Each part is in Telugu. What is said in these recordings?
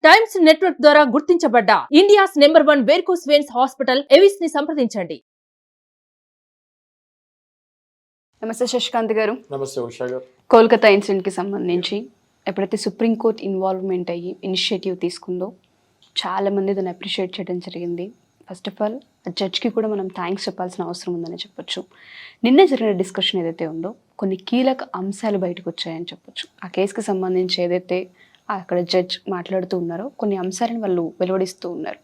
టైమ్స్ నెట్వర్క్ ద్వారా గుర్తించబడ్డ India's number 1 varicose veins hospital Avis ని సంప్రదించండి. నమస్తే శశికాంత్ గారు. నమస్తే ఉషా గారు. కోల్కతా ఇన్సిడెంట్కి సంబంధించి ఎప్పుడైతే సుప్రీంకోర్టు ఇన్వాల్వ్మెంట్ అయ్యి ఇనిషియేటివ్ తీసుకుందో చాలామంది దాన్ని అప్రిషియేట్ చేయడం జరిగింది. ఫస్ట్ ఆఫ్ ఆల్ ఆ జడ్జ్కి కూడా మనం థ్యాంక్స్ చెప్పాల్సిన అవసరం ఉందని చెప్పొచ్చు. నిన్న జరిగిన డిస్కషన్ ఏదైతే ఉందో కొన్ని కీలక అంశాలు బయటకు వచ్చాయని చెప్పొచ్చు. ఆ కేసుకి సంబంధించి ఏదైతే అక్కడ జడ్జ్ మాట్లాడుతూ ఉన్నారో కొన్ని అంశాలను వాళ్ళు వెలువడిస్తూ ఉన్నారు.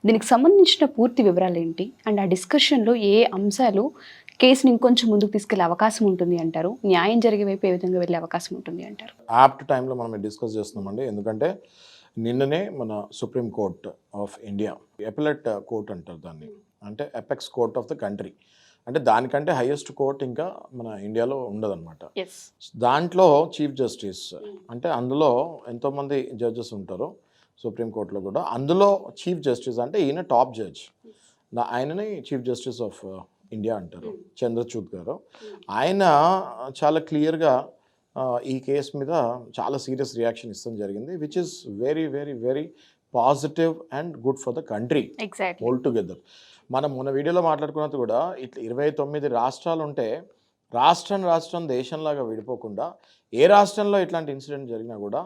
దీనికి సంబంధించిన పూర్తి వివరాలు ఏంటి అండ్ ఆ డిస్కషన్లో ఏ అంశాలు కేసుని ఇంకొంచెం ముందుకు తీసుకెళ్లే అవకాశం ఉంటుంది అంటారు, న్యాయం జరిగే వైపు ఏ విధంగా వెళ్ళే అవకాశం ఉంటుంది అంటారు? యాప్ట్ టైంలో మనం డిస్కస్ చేస్తున్నామండి. ఎందుకంటే నిన్ననే మన supreme court of India appellate court అంటారు దాన్ని, అంటే apex court of the country, అంటే దానికంటే హైయెస్ట్ కోర్ట్ ఇంకా మన ఇండియాలో ఉండదన్నమాట. దాంట్లో చీఫ్ జస్టిస్ అంటే అందులో ఎంతోమంది జడ్జెస్ ఉంటారు సుప్రీంకోర్టులో కూడా. అందులో చీఫ్ జస్టిస్ అంటే ఈయన టాప్ జడ్జ్, ఆయనని చీఫ్ జస్టిస్ ఆఫ్ ఇండియా అంటారు, చంద్రచూడ్ గారు. ఆయన చాలా క్లియర్గా ఈ కేసు మీద చాలా సీరియస్ రియాక్షన్ ఇస్తాం జరిగింది, which is very very very positive and good for the country whole together. మనం మొన్న వీడియోలో మాట్లాడుకున్నది కూడా ఇట్లా 29 రాష్ట్రాలు ఉంటే రాష్ట్రం దేశంలాగా విడిపోకుండా ఏ రాష్ట్రంలో ఇట్లాంటి ఇన్సిడెంట్ జరిగినా కూడా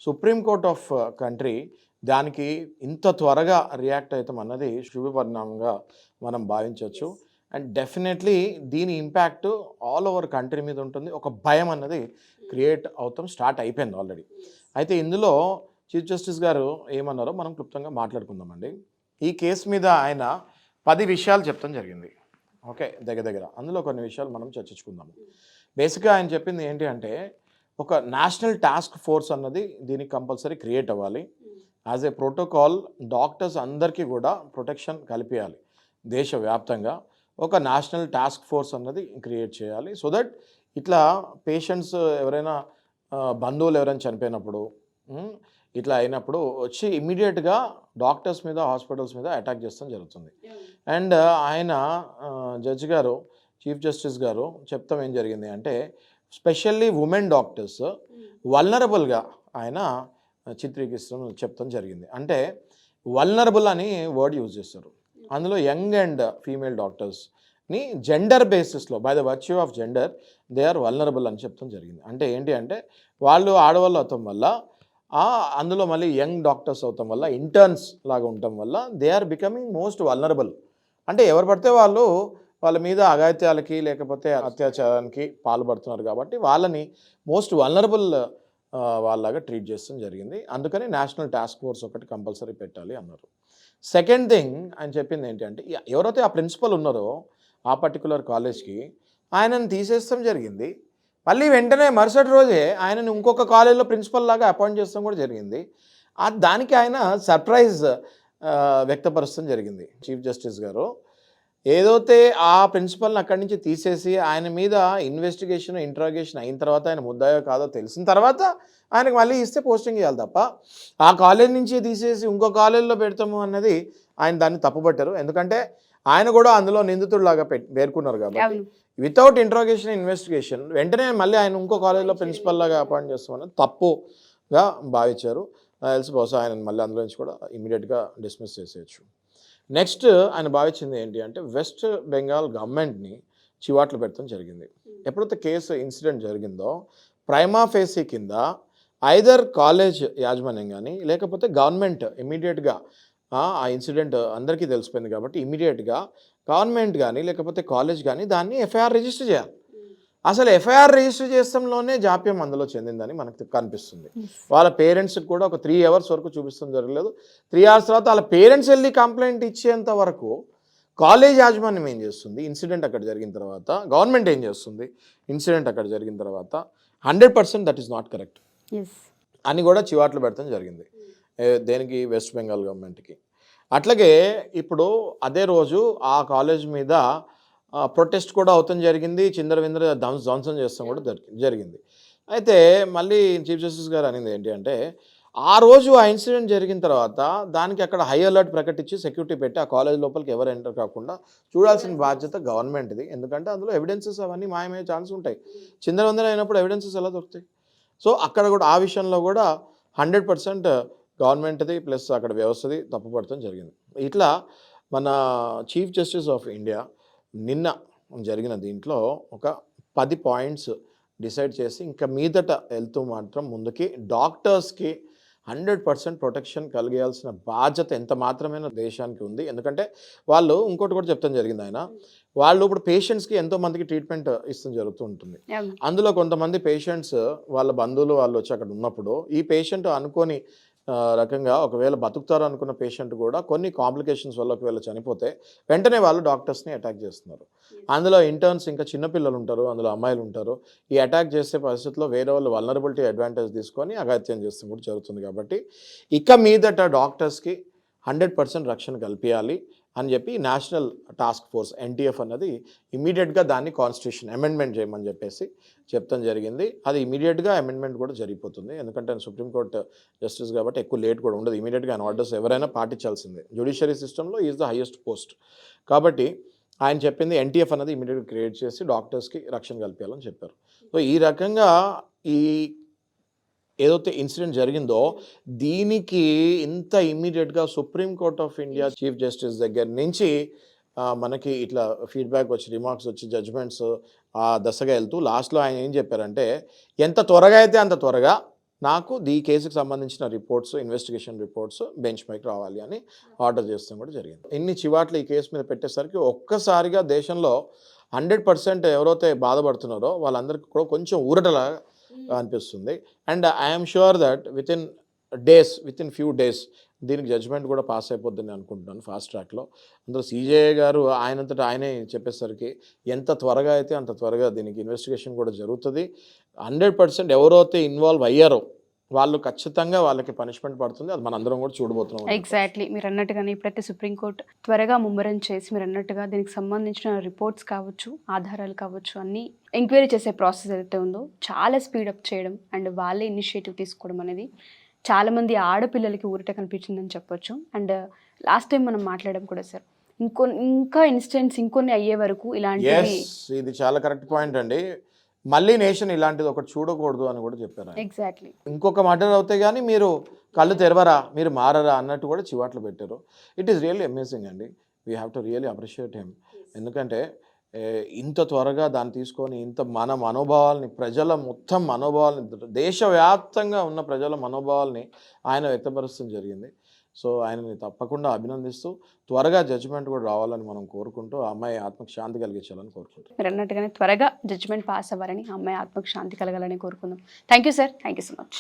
సుప్రీంకోర్ట్ ఆఫ్ కంట్రీ దానికి ఇంత త్వరగా రియాక్ట్ అవుతాం అన్నది శుభపరిణామంగా మనం భావించవచ్చు. అండ్ డెఫినెట్లీ దీని ఇంపాక్ట్ ఆల్ ఓవర్ కంట్రీ మీద ఉంటుంది. ఒక భయం అన్నది క్రియేట్ అవుతాం స్టార్ట్ అయిపోయింది ఆల్రెడీ. అయితే ఇందులో చీఫ్ జస్టిస్ గారు ఏమన్నారో మనం క్లుప్తంగా మాట్లాడుకుందామండి. ఈ కేసు మీద ఆయన 10 విషయాలు చెప్తాం జరిగింది. ఓకే, దగ్గర అందులో కొన్ని విషయాలు మనం చర్చించుకుందాము. బేసిక్గా ఆయన చెప్పింది ఏంటి అంటే ఒక నేషనల్ టాస్క్ ఫోర్స్ అన్నది దీనికి కంపల్సరీ క్రియేట్ అవ్వాలి. యాజ్ ఏ ప్రోటోకాల్ డాక్టర్స్ అందరికీ కూడా ప్రొటెక్షన్ కల్పించాలి. దేశవ్యాప్తంగా ఒక నేషనల్ టాస్క్ ఫోర్స్ అన్నది క్రియేట్ చేయాలి. సో దట్ ఇట్లా పేషెంట్స్ ఎవరైనా బంధువులు ఎవరైనా చనిపోయినప్పుడు ఇట్లా అయినప్పుడు వచ్చి ఇమ్మీడియట్గా డాక్టర్స్ మీద హాస్పిటల్స్ మీద అటాక్ చేస్తాం జరుగుతుంది. అండ్ ఆయన జడ్జి గారు చీఫ్ జస్టిస్ గారు చెప్తాం ఏం జరిగింది అంటే స్పెషల్లీ ఉమెన్ డాక్టర్స్ వల్నరబుల్గా ఆయన చిత్రీకరిస్తాం చెప్తాం జరిగింది. అంటే వల్నరబుల్ అని వర్డ్ యూజ్ చేస్తారు. అందులో యంగ్ అండ్ ఫీమేల్ డాక్టర్స్ని జెండర్ బేసిస్లో by the virtue of gender they are vulnerable అని చెప్తాం జరిగింది. అంటే ఏంటి అంటే వాళ్ళు ఆడవాళ్ళు అవటం వల్ల అందులో మళ్ళీ యంగ్ డాక్టర్స్ అవటం వల్ల ఇంటర్న్స్ లాగా ఉండటం వల్ల they are becoming most vulnerable. అంటే ఎవరు పడితే వాళ్ళు వాళ్ళ మీద అఘాయిత్యాలకి లేకపోతే అత్యాచారానికి పాల్పడుతున్నారు కాబట్టి వాళ్ళని మోస్ట్ వల్నరబుల్ వాళ్ళలాగా ట్రీట్ చేస్తాం జరిగింది. అందుకని నేషనల్ టాస్క్ ఫోర్స్ ఒకటి కంపల్సరీ పెట్టాలి అన్నారు. సెకండ్ థింగ్ ఆయన చెప్పింది ఏంటి అంటే ఎవరైతే ఆ ప్రిన్సిపల్ ఉన్నారో ఆ పర్టికులర్ కాలేజ్కి ఆయనను తీసేస్తాం జరిగింది. మళ్ళీ వెంటనే మరుసటి రోజే ఆయనను ఇంకొక కాలేజ్లో ప్రిన్సిపల్ లాగా అపాయింట్ చేస్తాం కూడా జరిగింది. దానికి ఆయన సర్ప్రైజ్ వ్యక్తపరుస్తాం జరిగింది చీఫ్ జస్టిస్ గారు. ఏదైతే ఆ ప్రిన్సిపల్ని అక్కడి నుంచి తీసేసి ఆయన మీద ఇన్వెస్టిగేషన్ ఇంట్రాగేషన్ అయిన తర్వాత ఆయన ముద్దాయో కాదో తెలిసిన తర్వాత ఆయనకు మళ్ళీ ఇస్తే పోస్టింగ్ ఇవ్వాలి తప్ప ఆ కాలేజ్ నుంచి తీసేసి ఇంకో కాలేజ్లో పెడతాము అన్నది ఆయన దాన్ని తప్పుపట్టారు. ఎందుకంటే ఆయన కూడా అందులో నిందితుడిలాగా పేర్కొన్నారు కాబట్టి వితౌట్ ఇంట్రాగేషన్ ఇన్వెస్టిగేషన్ వెంటనే మళ్ళీ ఆయన ఇంకో కాలేజ్లో ప్రిన్సిపల్ లాగా అపాయింట్ చేస్తామన్నది తప్పుగా భావించారు. తెలిసి బహుశా ఆయన మళ్ళీ అందులో నుంచి కూడా ఇమీడియట్గా డిస్మిస్ చేసేయచ్చు. నెక్స్ట్ ఆయన భావించింది ఏంటి అంటే వెస్ట్ బెంగాల్ గవర్నమెంట్ని చివాట్లు పెట్టడం జరిగింది. ఎప్పుడైతే కేసు ఇన్సిడెంట్ జరిగిందో ప్రైమా ఫేసీ కింద ఐదర్ కాలేజ్ యాజమాన్యం కానీ లేకపోతే గవర్నమెంట్ ఇమీడియట్గా ఆ ఇన్సిడెంట్ అందరికీ తెలిసిపోయింది కాబట్టి ఇమీడియట్గా గవర్నమెంట్ కానీ లేకపోతే కాలేజ్ కానీ దాన్ని ఎఫ్ఐఆర్ రిజిస్టర్ చేయాలి. అసలు ఎఫ్ఐఆర్ రిజిస్టర్ చేసడంలోనే జాప్యం అందులో చెందిందని మనకు కనిపిస్తుంది. వాళ్ళ పేరెంట్స్కి కూడా ఒక 3 hours వరకు చూపిస్తాం జరగలేదు. 3 hours తర్వాత వాళ్ళ పేరెంట్స్ వెళ్ళి కంప్లైంట్ ఇచ్చేంత వరకు కాలేజ్ యాజమాన్యం ఏం చేస్తుంది, ఇన్సిడెంట్ అక్కడ జరిగిన తర్వాత గవర్నమెంట్ ఏం చేస్తుంది, ఇన్సిడెంట్ అక్కడ జరిగిన తర్వాత 100% దట్ ఈస్ నాట్ కరెక్ట్ అని కూడా చివాట్లు పెడతాం జరిగింది. దేనికి? వెస్ట్ బెంగాల్ గవర్నమెంట్కి. అట్లాగే ఇప్పుడు అదే రోజు ఆ కాలేజ్ మీద ప్రొటెస్ట్ కూడా అవుతాం జరిగింది, చిందరవిందర ధ్వంసం చేస్తాం కూడా జరిగింది. అయితే మళ్ళీ చీఫ్ జస్టిస్ గారు అనేది ఏంటి అంటే ఆ రోజు ఆ ఇన్సిడెంట్ జరిగిన తర్వాత దానికి అక్కడ హై అలర్ట్ ప్రకటించి సెక్యూరిటీ పెట్టి ఆ కాలేజ్ లోపలికి ఎవరు ఎంటర్ కాకుండా చూడాల్సిన బాధ్యత గవర్నమెంట్ది. ఎందుకంటే అందులో ఎవిడెన్సెస్ అవన్నీ మాయమయ్యే ఛాన్స్ ఉంటాయి. చిందరవందర అయినప్పుడు ఎవిడెన్సెస్ ఎలా దొరుకుతాయి? సో అక్కడ కూడా ఆ విషయంలో కూడా 100% గవర్నమెంట్ది ప్లస్ అక్కడ వ్యవస్థది తప్పుపడటం జరిగింది. ఇట్లా మన చీఫ్ జస్టిస్ ఆఫ్ ఇండియా నిన్న జరిగిన దీంట్లో ఒక 10 పాయింట్స్ డిసైడ్ చేసి ఇంకా మీదట వెళ్తూ మాత్రం ముందుకి డాక్టర్స్కి 100% ప్రొటెక్షన్ కలిగేయాల్సిన బాధ్యత ఎంత మాత్రమైన దేశానికి ఉంది. ఎందుకంటే వాళ్ళు ఇంకోటి కూడా చెప్తాం జరిగింది ఆయన, వాళ్ళు ఇప్పుడు పేషెంట్స్కి ఎంతోమందికి ట్రీట్మెంట్ ఇష్టం జరుగుతూ ఉంటుంది. అందులో కొంతమంది పేషెంట్స్ వాళ్ళ బంధువులు వాళ్ళు వచ్చి అక్కడ ఉన్నప్పుడు ఈ పేషెంట్ అనుకోని రకంగా ఒకవేళ బతుకుతారు అనుకున్న పేషెంట్ కూడా కొన్ని కాంప్లికేషన్స్ వల్ల ఒకవేళ చనిపోతే వెంటనే వాళ్ళు డాక్టర్స్ని అటాక్ చేస్తున్నారు. అందులో ఇంటర్న్స్ ఇంకా చిన్నపిల్లలు ఉంటారు, అందులో అమ్మాయిలు ఉంటారు. ఈ అటాక్ చేసే పరిస్థితుల్లో వేరే వాళ్ళు వల్నరబిలిటీ అడ్వాంటేజ్ తీసుకొని అఘాత్యం చేస్తూ కూడా జరుగుతుంది. కాబట్టి ఇక మీదట డాక్టర్స్కి 100% రక్షణ కల్పించాలి అని చెప్పి నేషనల్ టాస్క్ ఫోర్స్ NTF అన్నది ఇమీడియట్గా దాన్ని కాన్స్టిట్యూషన్ అమెండ్మెంట్ చేయమని చెప్పేసి చెప్తాం జరిగింది. అది ఇమీడియట్గా అమెండ్మెంట్ కూడా జరిగిపోతుంది. ఎందుకంటే ఆయన సుప్రీంకోర్టు జస్టిస్ కాబట్టి ఎక్కువ లేట్ కూడా ఉండదు. ఇమీడియట్గా ఆయన ఆర్డర్స్ ఎవరైనా పాటించాల్సిందే. జ్యుడిషియరీ సిస్టంలో ఈజ్ ద హైయెస్ట్ పోస్ట్ కాబట్టి ఆయన చెప్పింది NTF అన్నది ఇమీడియట్గా క్రియేట్ చేసి డాక్టర్స్కి రక్షణ కల్పించాలని చెప్పారు. సో ఈ రకంగా ఈ ఏదైతే ఇన్సిడెంట్ జరిగిందో దీనికి ఇంత ఇమ్మీడియట్గా Supreme Court of India chief justice దగ్గర నుంచి మనకి ఇట్లా ఫీడ్బ్యాక్ వచ్చి రిమార్క్స్ వచ్చి జడ్జ్మెంట్స్ ఆ దశగా వెళ్తూ లాస్ట్లో ఆయన ఏం చెప్పారంటే ఎంత త్వరగా అయితే అంత త్వరగా నాకు ఈ కేసుకు సంబంధించిన రిపోర్ట్స్ ఇన్వెస్టిగేషన్ రిపోర్ట్స్ బెంచ్ మైక్ రావాలి అని ఆర్డర్ చేస్తాం కూడా జరిగింది. ఇన్ని చివాట్లు ఈ కేసు మీద పెట్టేసరికి ఒక్కసారిగా దేశంలో 100% ఎవరైతే బాధపడుతున్నారో వాళ్ళందరికీ కూడా కొంచెం ఊరటలా అనిపిస్తుంది. And I'm sure that with in few days దీనికి జడ్జ్మెంట్ కూడా పాస్ అయిపోద్దని అనుకుంటున్నాను ఫాస్ట్ ట్రాక్లో. అందులో CJI గారు ఆయనంతటా ఆయనే చెప్పేసరికి ఎంత త్వరగా అయితే అంత త్వరగా దీనికి ఇన్వెస్టిగేషన్ కూడా జరుగుతుంది. 100% ఎవరైతే ఇన్వాల్వ్ అయ్యారో వాళ్ళు ఖచ్చితంగా వాళ్ళకి పనిష్మెంట్ పడుతుంది. అది మనందరం కూడా చూడబోతున్నాం. ఎగ్జాక్ట్లీ మీరు అన్నట్టుగానే ఇప్పుడైతే సుప్రీంకోర్టు త్వరగా ముమ్మరం చేసి మీరు అన్నట్టుగా దీనికి సంబంధించిన రిపోర్ట్స్ కావచ్చు, ఆధారాలు కావచ్చు, అన్నీ ఎంక్వైరీ చేసే ప్రాసెస్ ఏదైతే ఉందో చాలా స్పీడప్ చేయడం అండ్ వాళ్ళే ఇనిషియేటివ్ తీసుకోవడం అనేది చాలామంది ఆడపిల్లలకి ఊరట కనిపించిందని చెప్పొచ్చు. అండ్ లాస్ట్ టైం మనం మాట్లాడడం కూడా సార్ ఇంకా ఇన్సిడెంట్స్ ఇంకొన్ని అయ్యే వరకు ఇలాంటివి. ఇది చాలా కరెక్ట్ పాయింట్ అండి. మళ్ళీ నేషన్ ఇలాంటిది ఒకటి చూడకూడదు అని కూడా చెప్పారు. ఎగ్జాక్ట్లీ ఇంకొక మర్డర్ అవుతాయి కానీ మీరు కళ్ళు తెరవరా, మీరు మారరా అన్నట్టు కూడా చివాట్లు పెట్టారు. ఇట్ ఈస్ రియల్లీ అమేజింగ్ అండి. We have to really appreciate him. ఎందుకంటే ఇంత త్వరగా దాన్ని తీసుకొని ఇంత మన మనోభావాల్ని ప్రజల మొత్తం మనోభావాల్ని దేశవ్యాప్తంగా ఉన్న ప్రజల మనోభావాల్ని ఆయన వ్యక్తపరుస్తూ జరిగింది. సో ఆయనని తప్పకుండా అభినందిస్తూ త్వరగా జడ్జిమెంట్ కూడా రావాలని మనం కోరుకుంటూ ఆ అమ్మాయి ఆత్మకు శాంతి కలిగించాలని కోరుకుంటాం. మీరు అన్నట్టుగానే త్వరగా జడ్జిమెంట్ పాస్ అవ్వాలని, ఆ అమ్మాయి ఆత్మకు శాంతి కలగాలని కోరుకుందాం. Thank you sir, thank you so much.